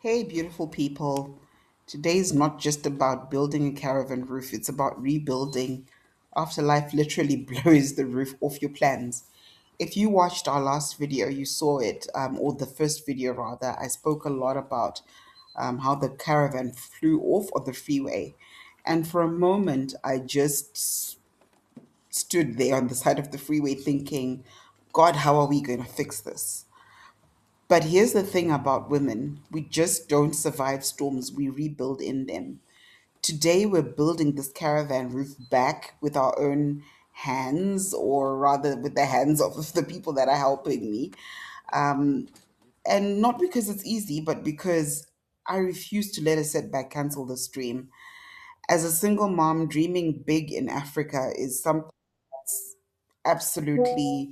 Hey, beautiful people. Today is not just about building a caravan roof, it's about rebuilding after life literally blows the roof off your plans. If you watched our last video, you saw it, or the first video rather. I spoke a lot about how the caravan flew off on the freeway. And for a moment, I just stood there on the side of the freeway thinking, God, how are we going to fix this? But here's the thing about women, we just don't survive storms, we rebuild in them. Today, we're building this caravan roof back with our own hands, or rather, with the hands of the people that are helping me. Um, and not because it's easy, but because I refuse to let a setback cancel this dream. As a single mom, dreaming big in Africa is something that's absolutely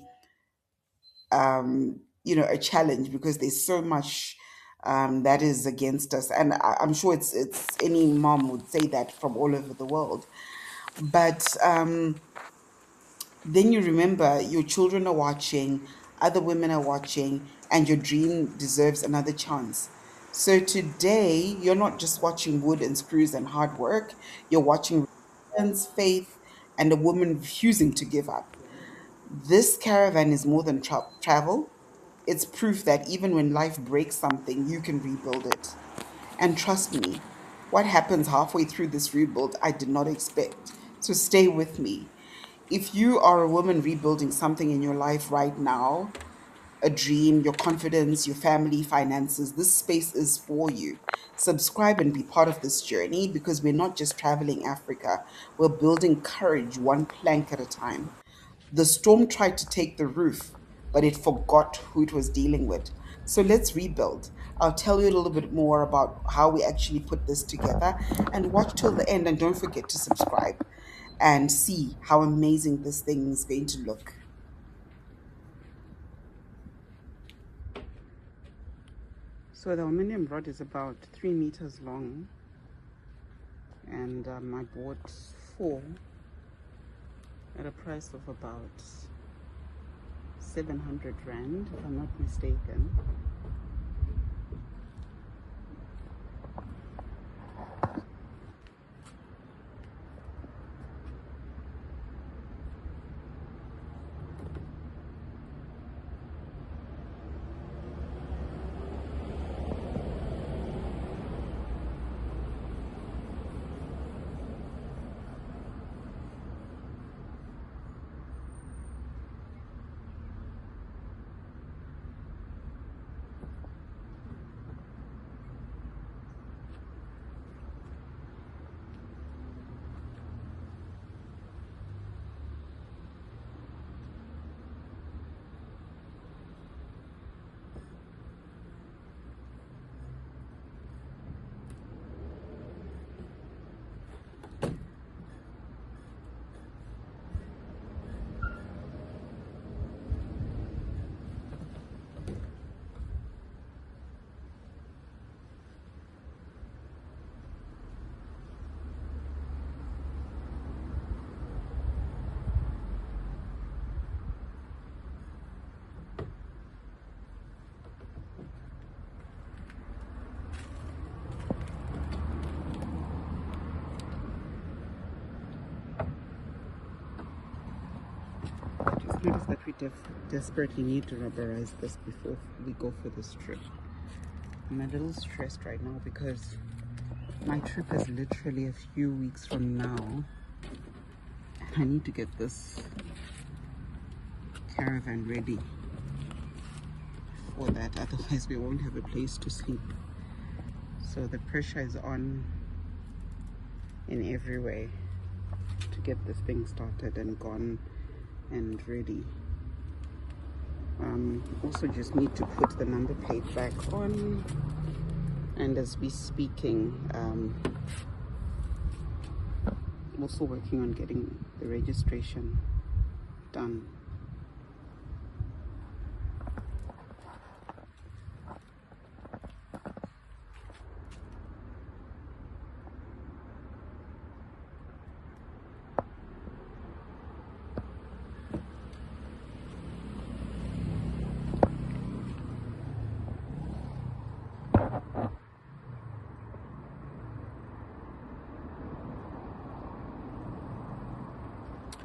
a challenge because there's so much that is against us, and I'm sure it's any mom would say that from all over the world. But then you remember your children are watching, other women are watching, and your dream deserves another chance. So today, you're not just watching wood and screws and hard work, you're watching resilience, faith, and a woman refusing to give up. This caravan is more than travel. It's proof that even when life breaks something, you can rebuild it. And trust me, what happens halfway through this rebuild, I did not expect. So stay with me. If you are a woman rebuilding something in your life right now, a dream, your confidence, your family, finances, this space is for you. Subscribe and be part of this journey because we're not just traveling Africa, we're building courage one plank at a time. The storm tried to take the roof, but it forgot who it was dealing with. So let's rebuild. I'll tell you a little bit more about how we actually put this together, and watch till the end, and don't forget to subscribe and see how amazing this thing is going to look. So the aluminum rod is about 3 meters long, and I bought four at a price of about 700 rand, if I'm not mistaken. Just notice that we desperately need to rubberize this before we go for this trip. I'm a little stressed right now because my trip is literally a few weeks from now. I need to get this caravan ready for that, otherwise we won't have a place to sleep. So the pressure is on in every way to get this thing started and gone and ready. Also just need to put the number plate back on, and as we speaking, also working on getting the registration done.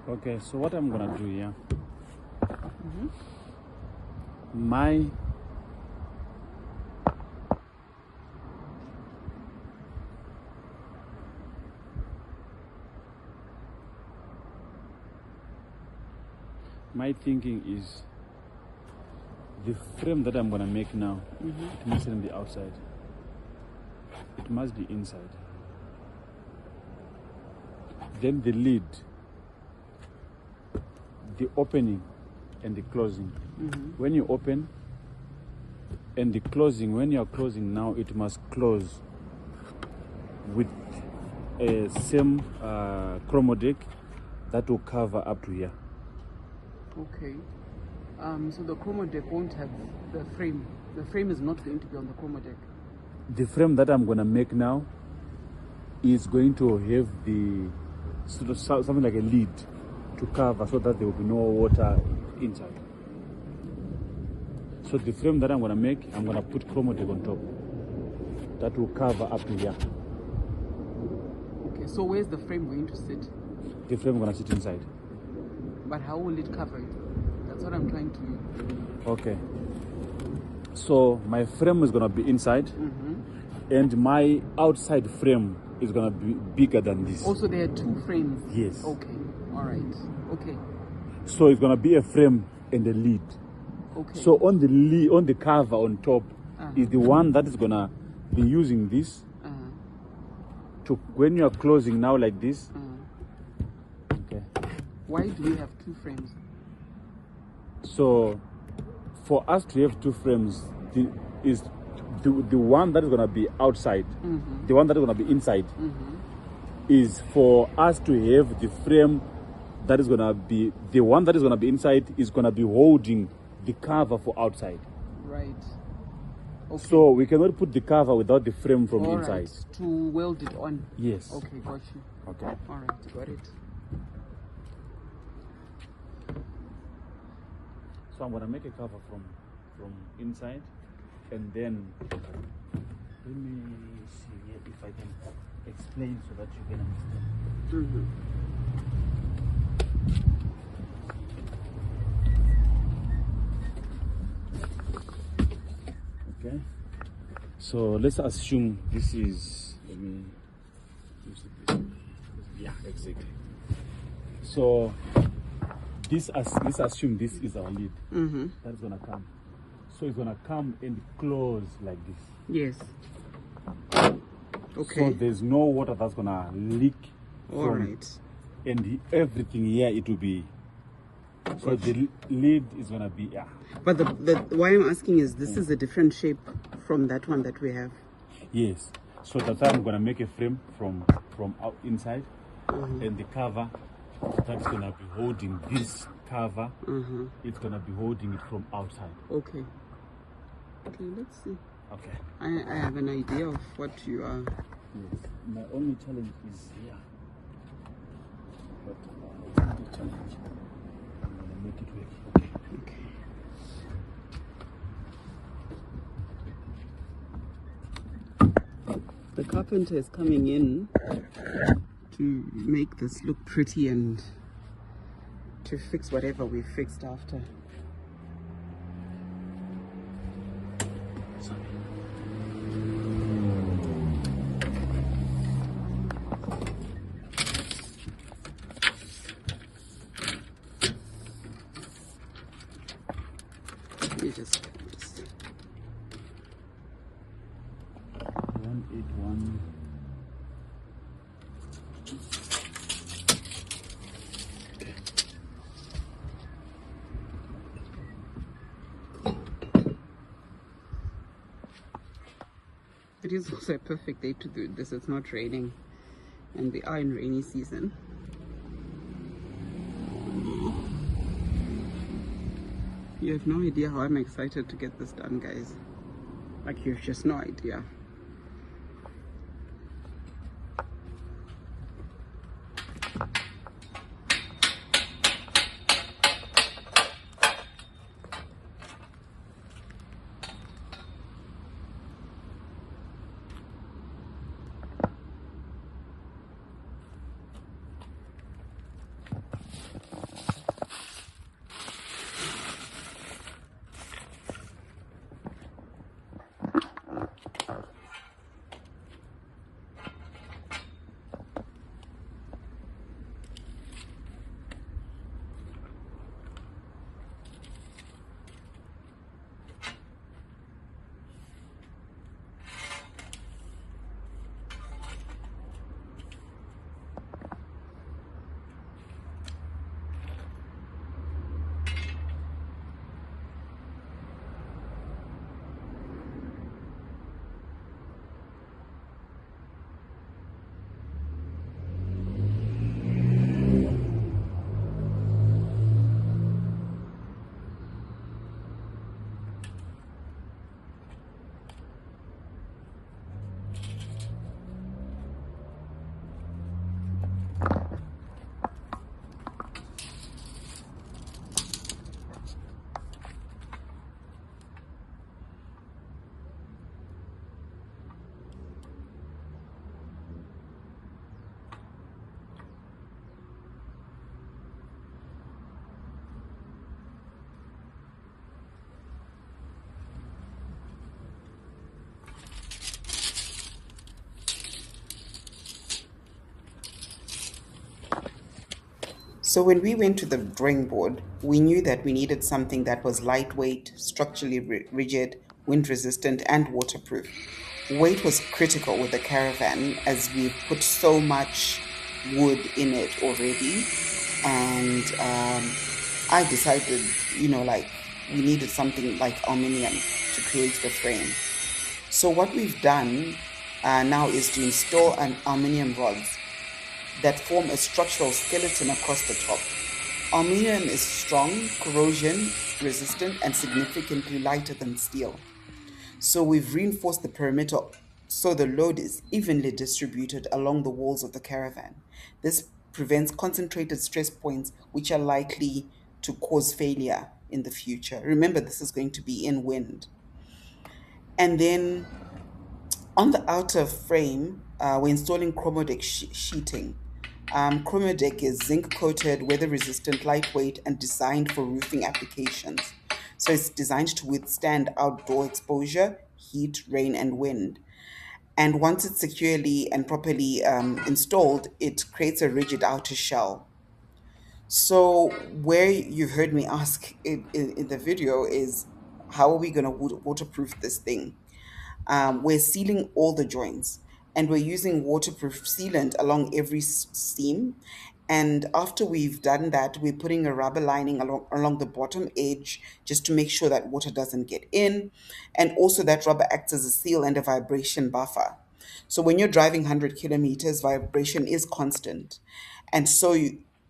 Okay, so what I'm gonna do here, my thinking is the frame that I'm gonna make now, it mustn't be outside. It must be inside. Then the lid, the opening and the closing. When you open and the closing, when you are closing now, it must close with a same chromo deck that will cover up to here. Okay. So the chromo deck won't have the frame. The frame is not going to be on the chromo deck. The frame that I'm gonna make now is going to have the sort of something like a lid to cover so that there will be no water inside. So the frame that I'm gonna make, I'm gonna put chromo deck on top. That will cover up to here. Okay, so where's the frame going to sit? The frame gonna sit inside. But how will it cover it? That's what I'm trying to... Okay. So my frame is gonna be inside, and my outside frame is gonna be bigger than this. Also, there are two frames. Yes. Okay. All right. Okay. So it's gonna be a frame and a lid. Okay. So on the lid, on the cover on top, is the one that is gonna be using this to when you are closing now like this. Okay. Why do we have two frames? So for us to have two frames, the one that is gonna be outside, the one that is gonna be inside, is for us to have the frame that is gonna be, the one that is gonna be inside is gonna be holding the cover for outside. Right. Okay. So we cannot put the cover without the frame from All inside. right. To weld it on. Yes. Okay, got you. Okay. All right, got it. So I'm gonna make a cover from inside, and then let me see here if I can explain so that you can understand. Okay. So let's assume this is. Let me use this. Yeah, exactly. So let's assume this is our lid. That's gonna come. So it's gonna come and close like this. Yes. Okay. So there's no water that's gonna leak. All right. And everything here it will be. So the lid is gonna be But the why I'm asking is this is a different shape from that one that we have. Yes. So that's why I'm gonna make a frame from out inside, and the cover that's gonna be holding this cover. It's gonna be holding it from outside. Okay. Okay, let's see. Okay. I have an idea of what you are. Yes. My only challenge is here. But it's not a challenge. I'm gonna make it work. Okay. Okay. The carpenter is coming in to make this look pretty and to fix whatever we fixed after. Let me just cut this. 181. It is also a perfect day to do this. It's not raining and we are in rainy season. You have no idea how I'm excited to get this done, guys. Like, you have just no idea. So when we went to the drawing board, we knew that we needed something that was lightweight, structurally rigid, wind resistant, and waterproof. Weight was critical with the caravan as we've put so much wood in it already. And I decided, like we needed something like aluminium to create the frame. So what we've done now is to install an aluminium rods that form a structural skeleton across the top. Aluminium is strong, corrosion resistant, and significantly lighter than steel. So we've reinforced the perimeter so the load is evenly distributed along the walls of the caravan. This prevents concentrated stress points which are likely to cause failure in the future. Remember, this is going to be in wind. And then on the outer frame, we're installing chromodeck sheeting. Chromodeck is zinc coated, weather resistant, lightweight, and designed for roofing applications. So it's designed to withstand outdoor exposure, heat, rain, and wind. And once it's securely and properly installed, it creates a rigid outer shell. So, where you've heard me ask in the video is how are we going to waterproof this thing? We're sealing all the joints and we're using waterproof sealant along every seam. And after we've done that, we're putting a rubber lining along the bottom edge just to make sure that water doesn't get in. And also, that rubber acts as a seal and a vibration buffer. So, when you're driving 100 kilometers, vibration is constant. And so,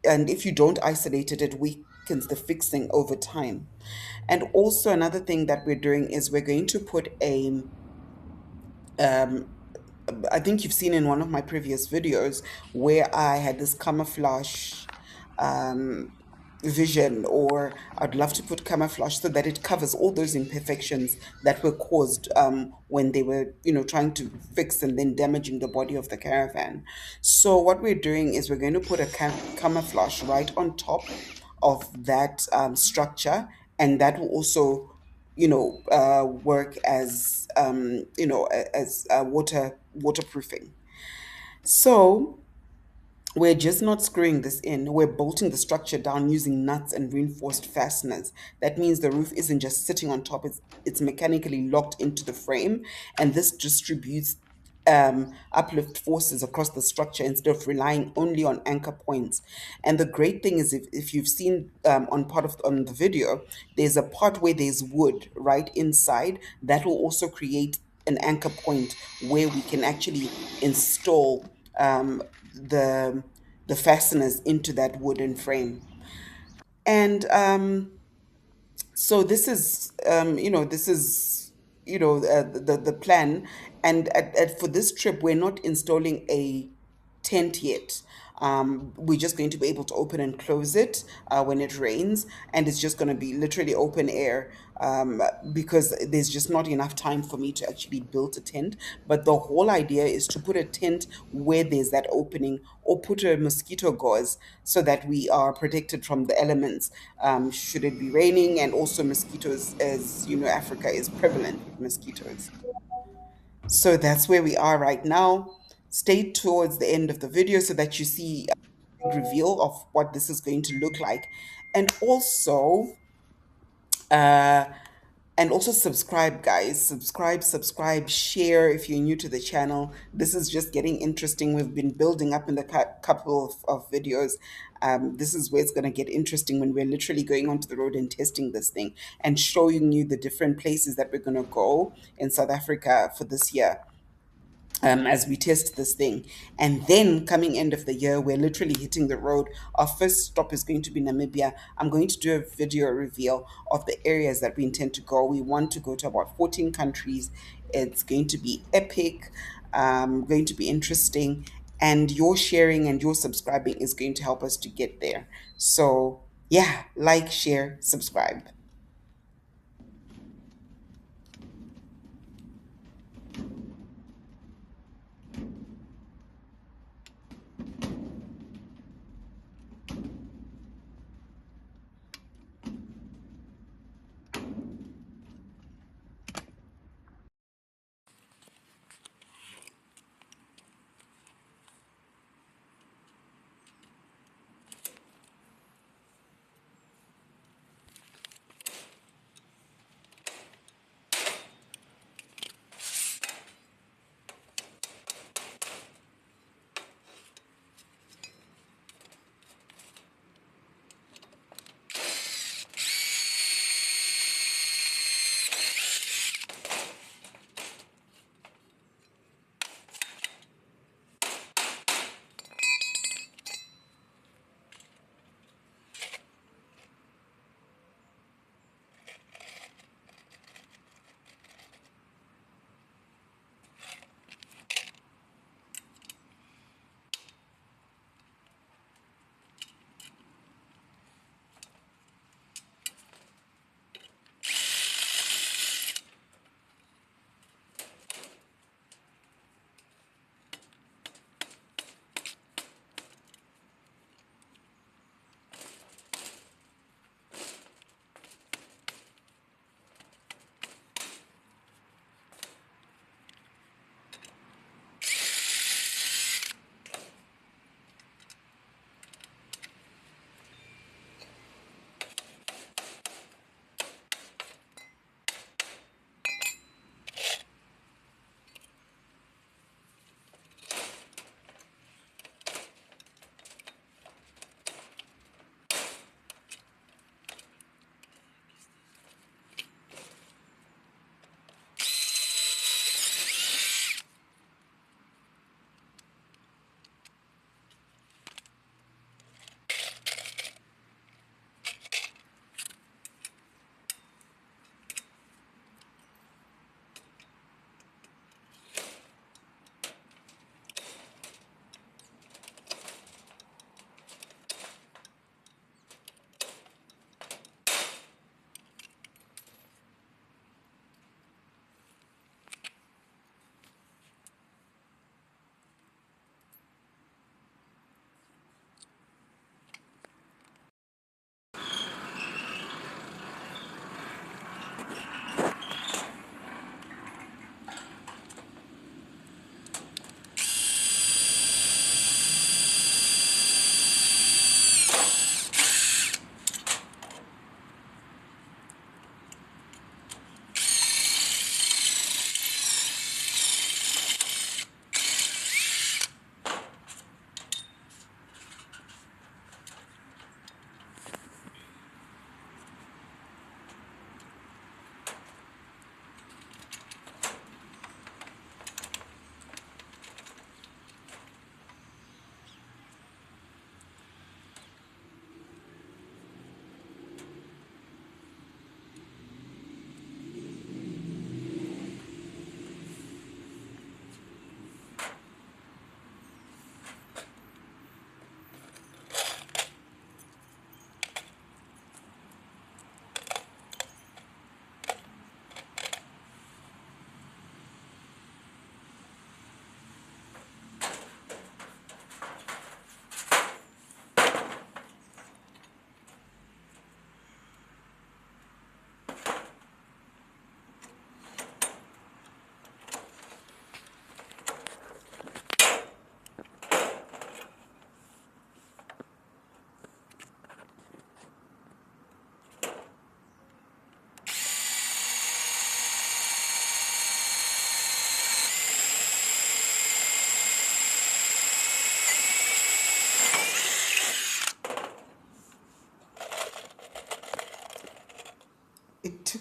and if you don't isolate it, it weakens the fixing over time. And also, another thing that we're doing is we're going to put a I think you've seen in one of my previous videos where I had this camouflage um, vision, or I'd love to put camouflage so that it covers all those imperfections that were caused when they were, trying to fix and then damaging the body of the caravan. So what we're doing is we're going to put a camouflage right on top of that structure, and that will also work as as waterproofing. So we're just not screwing this in. We're bolting the structure down using nuts and reinforced fasteners. That means the roof isn't just sitting on top, it's mechanically locked into the frame, and this distributes uplift forces across the structure instead of relying only on anchor points. And the great thing is, if you've seen on the video, there's a part where there's wood right inside that will also create an anchor point where we can actually install the the fasteners into that wooden frame. And so this is the plan. And for this trip, we're not installing a tent yet. We're just going to be able to open and close it when it rains, and it's just going to be literally open air, because there's just not enough time for me to actually build a tent. But the whole idea is to put a tent where there's that opening, or put a mosquito gauze so that we are protected from the elements should it be raining, and also mosquitoes, as you know, Africa is prevalent with mosquitoes. So that's where we are right now. Stay towards the end of the video so that you see a big reveal of what this is going to look like. And also, uh, subscribe, guys. Subscribe, share if you're new to the channel. This is just getting interesting. We've been building up in the couple of videos. This is where it's going to get interesting, when we're literally going onto the road and testing this thing and showing you the different places that we're going to go in South Africa for this year, as we test this thing. And then coming end of the year, we're literally hitting the road. Our first stop is going to be Namibia. I'm going to do a video reveal of the areas that we intend to go. We want to go to about 14 countries. It's going to be epic, going to be interesting. And your sharing and your subscribing is going to help us to get there. So, yeah, like, share, subscribe.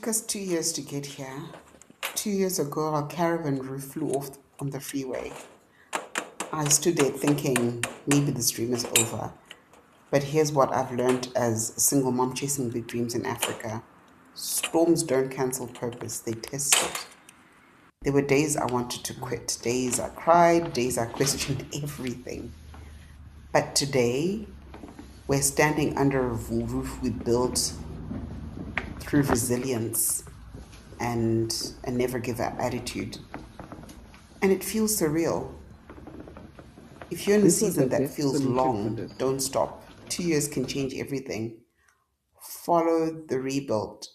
us 2 years to get here. 2 years ago, our caravan roof flew off on the freeway. I stood there thinking maybe this dream is over. But here's what I've learned as a single mom chasing big dreams in Africa: storms don't cancel purpose, they test it. There were days I wanted to quit, days I cried, days I questioned everything. But today, we're standing under a roof we built through resilience and a never give up attitude. And it feels surreal. If you're in a This was the season that best feels solution for long, this. don't stop. 2 years can change everything. Follow the rebuild,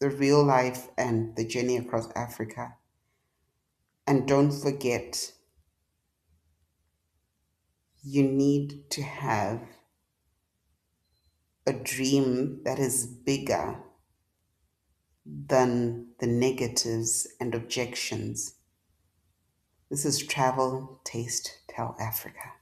the real life, and the journey across Africa. And don't forget, you need to have a dream that is bigger than the negatives and objections. This is Travel, Taste, Tell Africa.